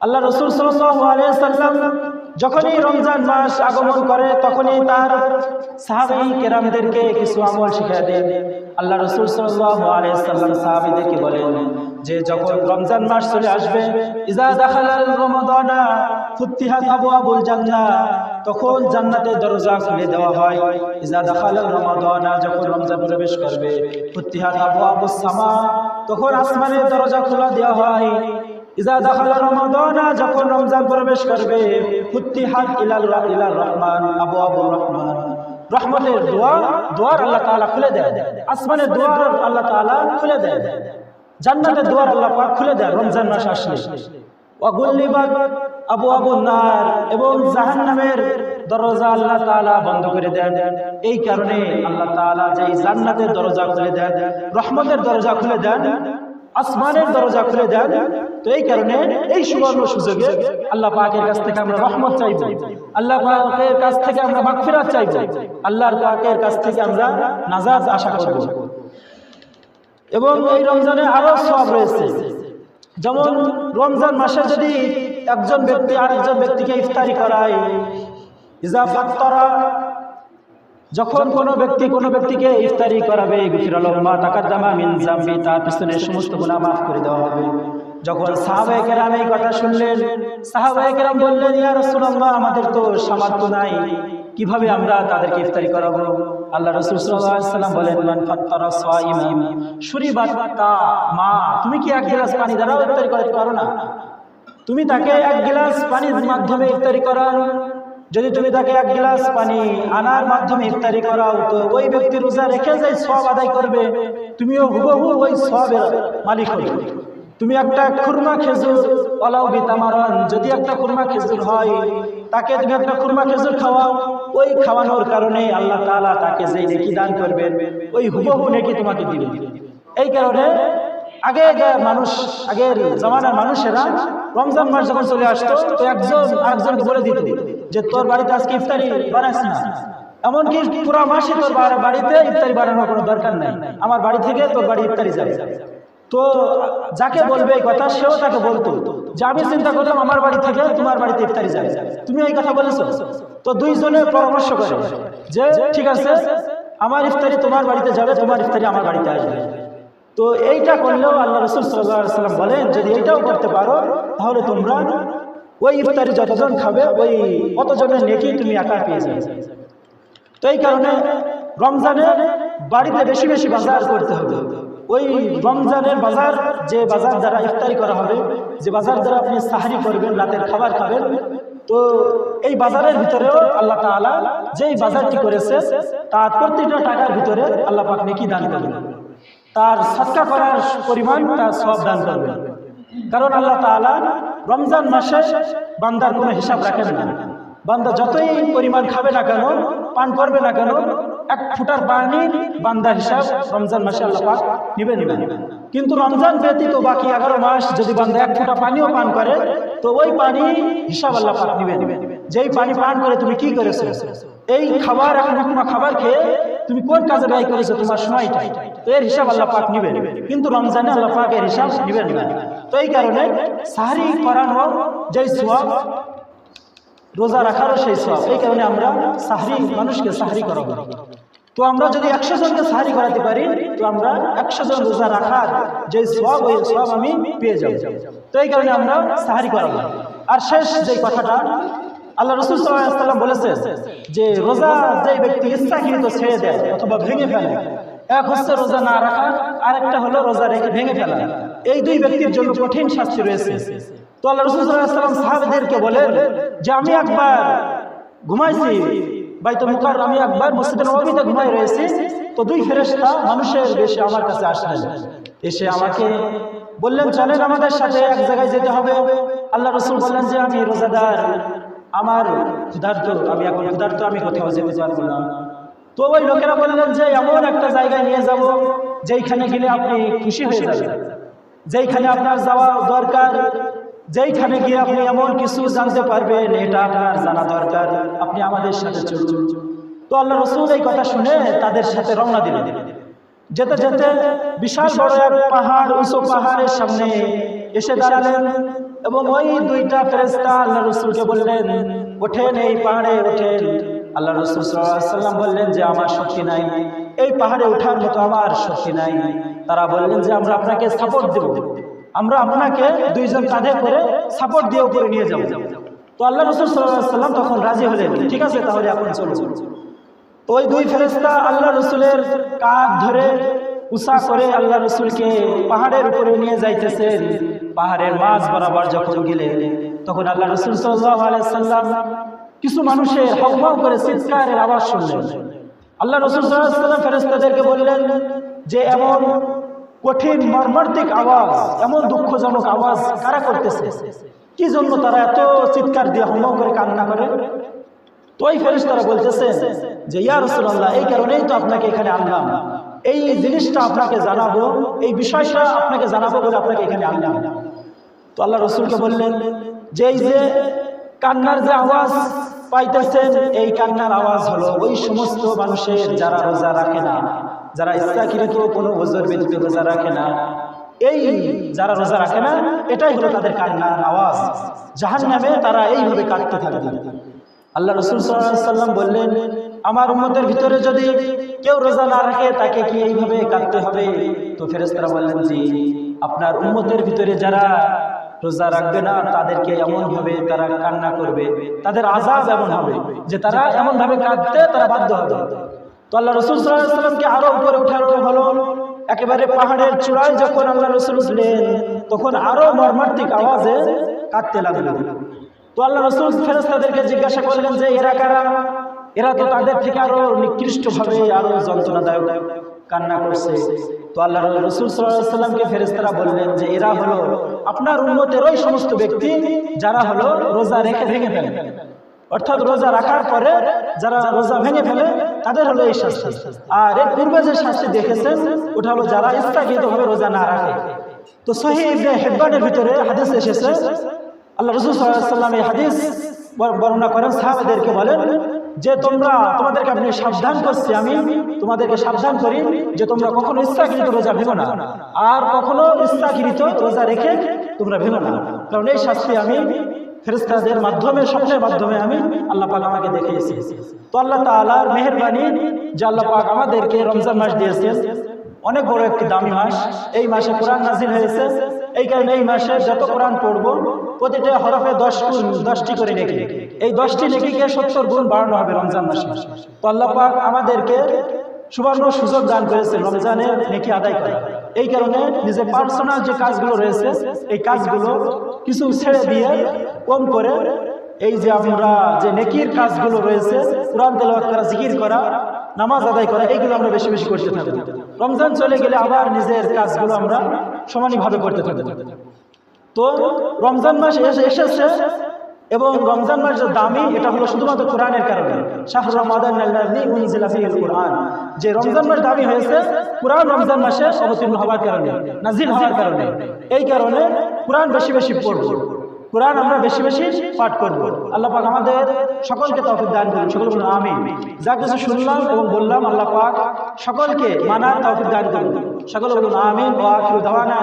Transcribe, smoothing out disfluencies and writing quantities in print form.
আল্লাহ রাসূল সাল্লাল্লাহু আলাইহি ওয়াসাল্লাম যখনই রমজান মাস আগমন করে তখনই তার সাহাবায়ে কেরামদেরকে কিছু আমল শিখিয়ে দেন। আল্লাহ রাসূল সাল্লাল্লাহু আলাইহি ওয়াসাল্লাম সাহাবীদেরকে বলেন যে যখন রমজান মাস চলে আসবে, ইজা দাখালাল রমাদানা ফুতিহাত আবওয়াবুল জান্নাহ, তখন জান্নাতের দরজা খুলে দেওয়া হয়। ইজা দাখালাল রমাদানা, যখন রমজান প্রবেশ করবে, ফুতিহাত আবওয়াবুস সামা, তখন আসমানের দরজা খোলা দেওয়া হয়। ইজা দাখালা রমাদানা, যখন রমজান প্রবেশ করবে, ফুতিহাত ইলাল রহমান আবওয়াবুর রহমান, রহমতের দুয়ার আল্লাহ তাআলা খুলে দেয়, আসমানের দুয়ার আল্লাহ তাআলা খুলে দেয়, জান্নাতের দুয়ার আল্লাহ পাক খুলে দেয় রমজান মাস আসলে। ওয়া গুল্লিবাত আবওয়াবুন নার, এবং জাহান্নামের দরজা আল্লাহ তাআলা বন্ধ করে দেন। এই কারণে আল্লাহ তাআলা যে জান্নাতের দরজা খুলে দেন, রহমতের দরজা খুলে দেন, আসমানের দরজা খুলে দেন। তো এই কারণে এই সুবর্ণ সুযোগে আল্লাহ পাকের কাছ থেকে আমরা রহমত চাইব, আল্লাহ পাকের কাছ থেকে আমরা মাগফিরাত চাইব, আল্লাহর পাকের কাছ থেকে আমরা নাজাত আশা করব। এবং এই রমজানে আরো সওয়াব রয়েছে, যেমন রমজান মাসে যদি একজন ব্যক্তি আরেকজন ব্যক্তিকে ইফতারি করায়, ইজা ফাত্তারা, যখন কোনো ব্যক্তিকে ইফতারি করাবে, গুফিরালাহু মা তাকাদ্দামা মিন যামবি, তার পিছনের সমস্ত গুনাহ মাফ করে দেওয়া হবে। যখন সাহাবায়ে কেরাম এই কথা শুনলেন, সাহাবায়ে কেরাম বললেন, ইয়া রাসূলুল্লাহ, আমাদের তো সামর্থ্য নাই, কিভাবে আমরা তাদেরকে ইফতারি করাবো? আল্লাহ রাসূল সাল্লাল্লাহু আলাইহি ওয়াসাল্লাম বলেন, মান ফাত্তারা সাইমান শুরিবাত মা, তুমি কি এক গ্লাস পানি দ্বারা ইফতারি করতে পারো না? তুমি তাকে এক গ্লাস পানির মাধ্যমে ইফতারি করাও, যদি তুমি তাকে এক গ্লাস পানি আনার মাধ্যমে ইফতারি করাও, তো ওই ব্যক্তি রোজা রেখে যে সওয়াব আদায় করবে, তুমিও হুবহু ওই সওয়াবের মালিক হবে। তুমি একটা খুরমা খেজুর ওয়ালাউ বিতামারান, যদি একটা খুরমা খেজুর হয়, তাকে তুমি একটা খুরমা খেজুর খাওয়াও, ওই খাওয়ানোর কারণে আল্লাহ তাআলা তাকে যে নেকি দান করবেন, ওই হুবহু নেকি তোমাকে দিবেন। এই কারণে আগের জামানার মানুষেরা রমজান মাস যখন চলে আসতো, তো একজন আরেকজনকে বলে দিত যে তোর বাড়িতে আজকে ইফতারি বানাস না, এমনকি পুরো মাসে তোর বাড়িতে ইফতারি বানানোর কোনো দরকার নাই, আমার বাড়ি থেকে তোর বাড়ি ইফতারি যাবে। তো যাকে বলবে এই কথা, সেও তাকে বলতো যে আমি চিন্তা করলাম আমার বাড়ি থেকে তোমার বাড়িতে ইফতারি যাবে, তুমি এই কথা বলেছো। তো দুইজনে পরামর্শ করে যে ঠিক আছে, আমার ইফতারি তোমার বাড়িতে যাবে, তোমার ইফতারি আমার বাড়িতে আসবে। তো এইটা করলেও আল্লাহ রাসূল সাল্লাল্লাহু আলাইহি ওয়াসাল্লাম বলেন, যদি এইটাও করতে পারো, তাহলে তোমরা ওই ইফতারি যতজন খাবে ওই অতজনের নেকি তুমি একা পেয়ে যাবে। তো এই কারণে রমজানে বাড়িতে বেশি বেশি বাজার করতে হবে। ওই রমজানের বাজার, যে বাজার দ্বারা ইফতারি করা হবে, যে বাজার দ্বারা আপনি সাহরি করবেন, রাতের খাবার খাবেন, তো এই বাজারের ভিতরেও আল্লাহ তাআলা যেই বাজারটি করেছে তার প্রত্যেকটা টাকার ভিতরে আল্লাহ পাক নেকি দান করবেন, তার সাদকা করার পরিমাণ তার সওয়াব দান করবেন। কারণ আল্লাহ তাআলা রমজান মাসে বান্দার কোনো হিসাব রাখেন না। বান্দা যতই পরিমাণ খাবে না কেন, পান করবে না কেন, এক ফুটার পানি বান্দার হিসাব রমজান মাসে আল্লাহ পাক নিবে। কিন্তু রমজান ব্যতীত বাকি 11 মাস যদি বান্দা এক ফুটা পানিও পান করে, তো ওই পানি হিসাব আল্লাহ পাক নিবে। যেই পানি পান করে তুমি কি করেছো, এই খাবার এখন খাবার খেয়ে তুমি কোন কাজে ব্যয় করেছো তোমার সময়টা, তো এর হিসাব আল্লাহ পাক নিবে। কিন্তু রমজানে আল্লাহ পাক এর হিসাব নিবেন না। তো এই কারণে সাহরি করানো যেই সওয়াব, রোজা রাখারও সেই সওয়াব, এই কারণে আমরা সাহরি, মানুষকে সাহরি করাবো। তো আমরা যদি 100 জনকে সাহরি করাতে পারি, তো আমরা 100 জন রোজা রাখার যে সওয়াব, ওই সওয়াব আমি পেয়ে যাব। তো এই কারণে আমরা সাহরি করাবো। আর শেষ যে কথাটা আল্লাহ রাসূল সাল্লাল্লাহু আলাইহি ওয়াসাল্লাম বলেছেন যে রোজা যে ব্যক্তি ইচ্ছাকৃত ছেড়ে দেয় অথবা ভেঙে ফেলে, এক হচ্ছে রোজা না রাখা, আর একটা হলো রোজা রেখে ভেঙে ফেলা, এই দুই ব্যক্তির জন্য কঠিন শাস্তি রয়েছে। তো আল্লাহ রাসূল সাল্লাল্লাহু আলাইহি ওয়াসাল্লাম সাহাবাদেরকে বলেন যে আমি একবার ঘুমাইছি বাইতুল মুকাররম, আমি একবার মসজিদে নববীতে ঘুমাই রয়েছি, তো দুই ফেরেশতা মানুষের বেশে আমার কাছে আসলেন, এসে আমাকে বললেন চলেন আমাদের সাথে এক জায়গায় যেতে হবে। আল্লাহ রাসূল বললেন যে আমি রোজাদার, আমার ক্ষুধার্ত, আমি এখন ক্ষুধার্ত, আমি কোথাও যেতে পারবো না। তো ওই লোকেরা বললেন যে এমন একটা জায়গায় নিয়ে যাব যেইখানে গেলে আপনি খুশি হয়ে যাবেন, যেইখানে আপনার যাওয়া দরকার, যেইখানে গিয়ে আপনি এমন কিছু জানতে পারবেন এটা আপনার জানা দরকার, আপনি আমাদের সাথে চলুন। তো আল্লাহ রাসূল এই কথা শুনে তাদের সাথে রওনা দিলেন। যেতে যেতে বিশাল বড় এক পাহাড়, উঁচু পাহাড়ের সামনে এসে দাঁড়ালেন। এবং ওই দুইটা ফেরেশতা আল্লাহ রাসূলকে বললেন, ওঠেন, এই পাহাড়ে ওঠেন। আল্লাহ রাসূল সাল্লাল্লাহু আলাইহি ওয়াসাল্লাম বললেন যে আমার শক্তি নাই, এই পাহাড়ে ওঠার মতো আমার শক্তি নাই। তারা বললেন যে আমরা আপনাকে সাপোর্ট দেব, আমরা আপনাকে দুইজন কাঁধে করে সাপোর্ট দিয়ে উপরে নিয়ে যাব। তো আল্লাহ রাসূল সাল্লাল্লাহু আলাইহি ওয়াসাল্লাম তখন রাজি হলেন, ঠিক আছে তাহলে এখন চলো। তো ওই দুই ফেরেশতা আল্লাহ রাসূলের কাঁধ ধরে উঁচা করে আল্লাহ রাসূলকে পাহাড়ের উপরে নিয়ে যাইতেছেন। পাহাড়ের মাঝ বরাবর যখন গেলেন তখন আল্লাহ রাসূল সাল্লাল্লাহু আলাইহি ওয়াসাল্লাম কিছু মানুষের হাউমাউ করে চিৎকারের আওয়াজ শুনলেন। আল্লাহ রাসূল সাল্লাল্লাহু আলাইহি ওয়াসাল্লাম ফেরেশতাদেরকে বললেন যে এমন কঠিন মর্মান্তিক আওয়াজ, এমন দুঃখজনক আওয়াজ কারা করতেছে, কি জন্য তারা এত চিৎকার দিয়ে হাউমাউ করে কান্না করে? তো ওই ফেরেশতারা বলতেছে যে ইয়া রাসূলুল্লাহ, এই কারণেই তো আপনাকে এখানে আনলাম, এই জিনিসটা আপনাকে জানাবো, এই বিষয়টা আপনাকে জানাবো বলে আপনাকে এখানে আনলাম। তো আল্লাহ রাসূলকে বললেন যে এই যে কান্নার যে আওয়াজ পাইতেছেন, এই কান্নার আওয়াজ হলো ওই সমস্ত মানুষের যারা রোজা রাখে না, যারা ইচ্ছাকৃত কোনো ওজর ব্যতীত রোজা রাখে না, এই যারা রোজা রাখে না এটাই হলো তাদের কান্নার আওয়াজ। জাহান্নামে তারা এইভাবে কাঁদতে থাকবে। আল্লাহ রাসূল সাল্লাল্লাহু আলাইহি ওয়াসাল্লাম বললেন, আমার উম্মতের ভিতরে যদি কেউ রোজা না রাখে তাকে কি এইভাবে কাঁদতে হবে? তো ফেরেশতারা বললেন জি, আপনার উম্মতের ভিতরে যারা রোজা রাখবে না তাদেরকে এমন ভাবে তারা কান্না করবে, তাদের আযাব এমন হবে যে তারা এমন ভাবে কাঁদতে তারা বাধ্য হবে। তো আল্লাহ রাসূল সাল্লাল্লাহু আলাইহি ওয়াসাল্লামকে আরো উপরে ওঠানো হলো। একেবারে পাহাড়ের চূড়ায় যখন আল্লাহ রাসূল উঠলেন তখন আরো মর্মান্তিক আওয়াজে কাঁদতে লাগলেন। তো আল্লাহ রাসূল ফেরেশতাদেরকে জিজ্ঞাসা করলেন যে এরা কারা? এরা তো তাদের থেকে আরো নিকৃষ্ট ভাবে আরো যন্ত্রণাদায়ক কান্না করছে। তো আল্লাহ রাসূল সাল্লাল্লাহু আলাইহি ওয়াসাল্লামকে ফেরেশতারা বললেন যে এরা হলো আপনার উম্মতের ওই সমস্ত ব্যক্তি যারা হলো রোজা রেখে ভেঙে ফেলে, অর্থাৎ রোজা রাখার পরে যারা রোজা ভেঙে ফেলে তাদের হলো এই শাস্তি। আর এর পূর্বে যে শাস্তি দেখেছেন ওটা হলো যারা ইচ্ছাকৃতভাবে রোজা না রাখে। তো সহিহ ইবনে হিব্বানের ভিতরে হাদিস এসেছে, আল্লাহ রাসূল সাল্লাল্লাহু আলাইহি ওয়াসাল্লাম এই হাদিস বর্ণনা করেন, সাহাবাদেরকে বলেন যে তোমাদেরকে আপনি সাবধান করছি, আমি তোমাদেরকে সাবধান করি যে তোমরা কখনো ইচ্ছাকৃত রোজা ভেঙো না, আর কখনো ইচ্ছাকৃত রোজা রেখে তোমরা ভেঙো না, কারণ এই শাস্তি আমি ফেরেশতাদের মাধ্যমে, স্বপ্নের মাধ্যমে আমি আল্লাহ পাক আমাকে দেখিয়েছি। তো আল্লাহ তাআলার মেহেরবানি যে আল্লাহ পাক আমাদেরকে রমজান মাস দিয়েছেন, অনেক বড় একটি দামি মাস। এই মাসে কোরআন নাজিল হয়েছে, এই কারণে এই মাসে যত কোরআন পড়বো প্রতিটা হরফে 10টি করে নেকি, এই 10টি নেকিকে 70 গুণ বাড়ানো হবে রমজান মাসে। তো আল্লাহ পাক আমাদেরকে সুবর্ণ সুযোগ দান করেছে রমজানের নেকি আদায় করা। এই কারণে নিজের পার্সোনাল যে কাজগুলো রয়েছে এই কাজগুলো কিছু ছেড়ে দিয়ে কম করে এই যে আমরা যে নেকির কাজগুলো রয়েছে, কোরআন তেলাওয়াত করা, জিকির করা, নামাজ আদায় করা, এইগুলো আমরা বেশি বেশি করতে থাকবো। রমজান চলে গেলে আবার নিজের কাজগুলো আমরা সমানভাবে করতে থাকবো। তো রমজান মাস এসেছে এবং রমজান মাস যে দামি এটা হলো শুধুমাত্র কোরআনের কারণে। শাহরু রমাদানাল্লাযী উনজিলা ফীহিল কুরআন, যে রমজান মাস দামি হয়েছে কোরআন রমজান মাসে অবতীর্ণ হওয়ার কারণে, নাজিল হওয়ার কারণে। এই কারণে কোরআন বেশি বেশি পড়ব, কোরআন আমরা বেশি বেশি পাঠ করব। আল্লাহ পাক আমাদের সকলকে তৌফিক দান করুন, সকলে বলুন আমিন। যা কিছু শুনলাম এবং বললাম আল্লাহ পাক সকলকে মানার তৌফিক দান করুন, সকলে বলুন আমিন। ওয়া আখিরু দাওয়ানা।